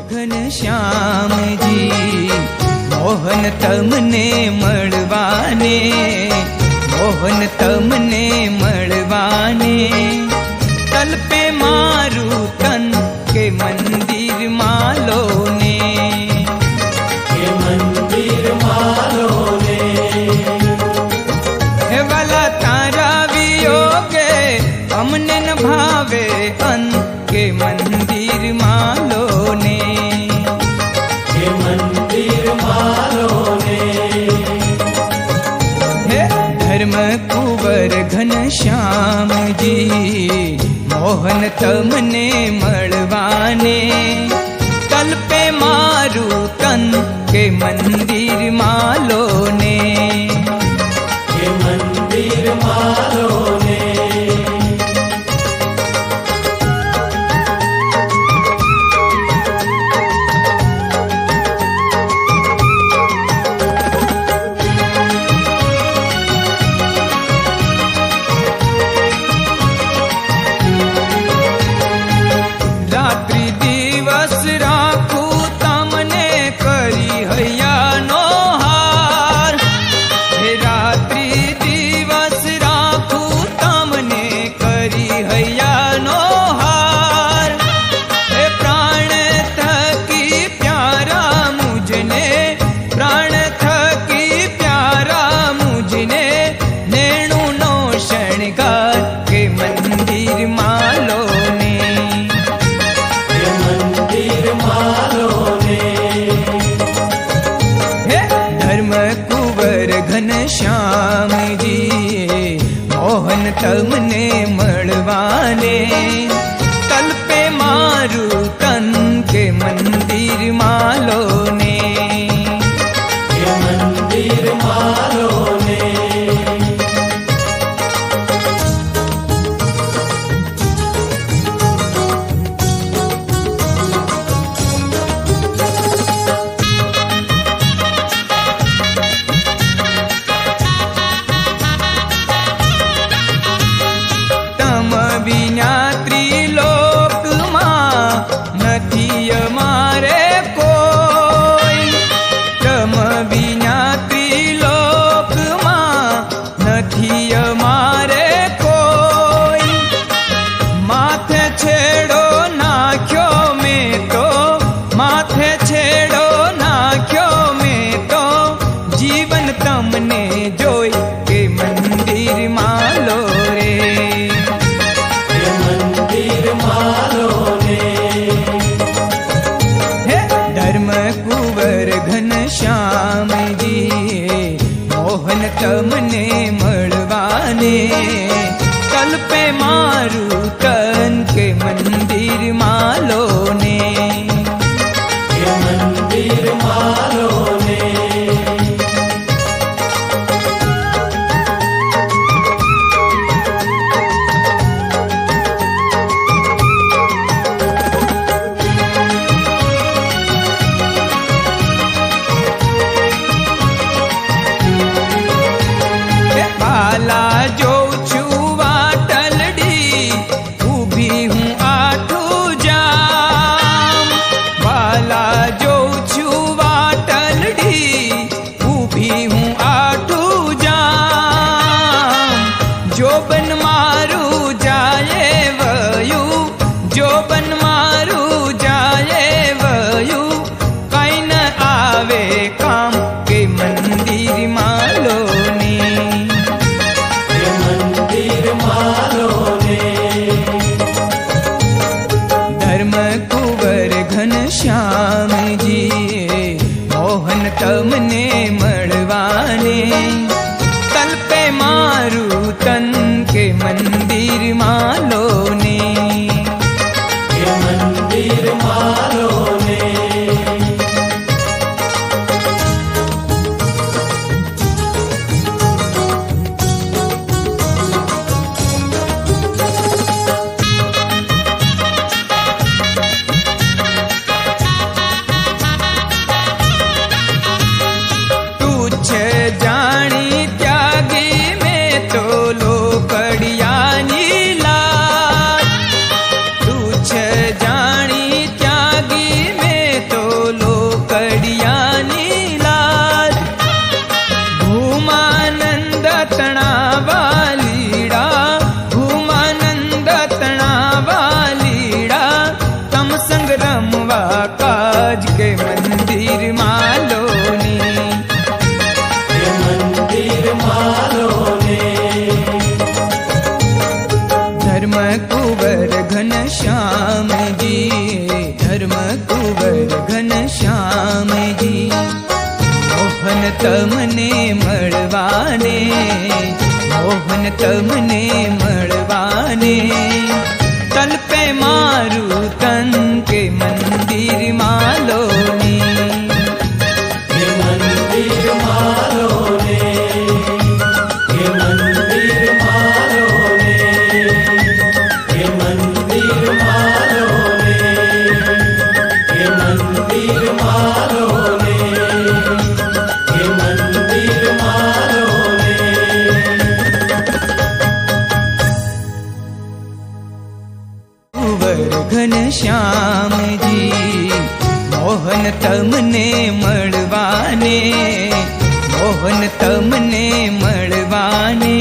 ઘનશ્યામ જી મોહન તમને મળવાને, મોહન તમને મળવાને, તલપે મારું તન કે મંદિર માલો ને, કે મંદિર માલો ને, હે વાલા તારા વિયોગે અમને ન ભાવે અન કે મંદિર માલો ને, કે મંદિર માલો ને, હે ધર્મ કુંવર ઘનશ્યામજી મોહન તમને મળવાને, તલપે મારું તન કે મંદિર માલો ને, કે મંદિર માલો ને, રાત્રિ દિવસ રાખું તમને કરી હૈયાનો હાર, હે રાત્રિ દિવસ રાખું તમને કરી હૈયાનો હાર, હે પ્રાણ થકી પ્યારા મુજને, પ્રાણ થકી પ્યારા મુજને, નેણુનો શણગાર કે મંદિર માલો ને, કે મંદિર માલો ને, હે ધર્મ કુંવર ઘનશ્યામજી મોહન તમને મળવાને, તલપે મારું તન કે મંદિર માલો ને, કે મંદિર માલો ને, તમ વિના ત્રિલોકમાં નથી અમારે કોઈ, તમ વિના ત્રિલોકમાં નથી અમારે કોઈ, માથે છેડો નાખ્યો મેં તો, માથે છેડો નાખ્યો મેં તો, જીવન તમને જોઈ કે મંદિર માલો રે, કે મંદિર માલો ને, હે ધર્મ કુંવર ઘનશ્યામજી મોહન તમને મળવાને, કલ્પે મારું તન કે મંદિર માલો ને, કે મંદિર માલો ને, હે બાલા જોઉં છું વાટલડી ઊભી હું આઠું જામ, બાલા જોઉં છું વાટલડી ઊભી હું આઠું જામ, જોબન મારું જાય વયું, જોબન મારું જાય વયું, કઈ ન આવે કામ કે મંદિર માલો ને, કે મંદિર માલો ને, ધર્મ કુંવર ઘનશ્યામજી મોહન તમને મળવાને, તલપે મારું તન કે મંદિર માલો ને, કે મંદિર માલો ને, તુચ્છ જાણી ત્યાગી મેં તો લોકડિયાની લાજ, તુચ્છ જાણી ત્યાગી રમવા કાજ કે મંદિર માલોની કે મંદિર માલોને ધર્મ કુંવર ઘનશ્યામજી ધર્મ કુંવર ઘનશ્યામજી મોહન તમને મળવાને મોહન તમને મળવાને તલપે મારું તન કે મંદિર માલોની કે મંદિર માલોને કે મંદિર માલોને કે મંદિર માલોને કે મંદિર માલોને કે મંદિર માલોને કુંવર ઘનશ્યામજી મોહન તમને મળવાને મોહન તમને મળવાને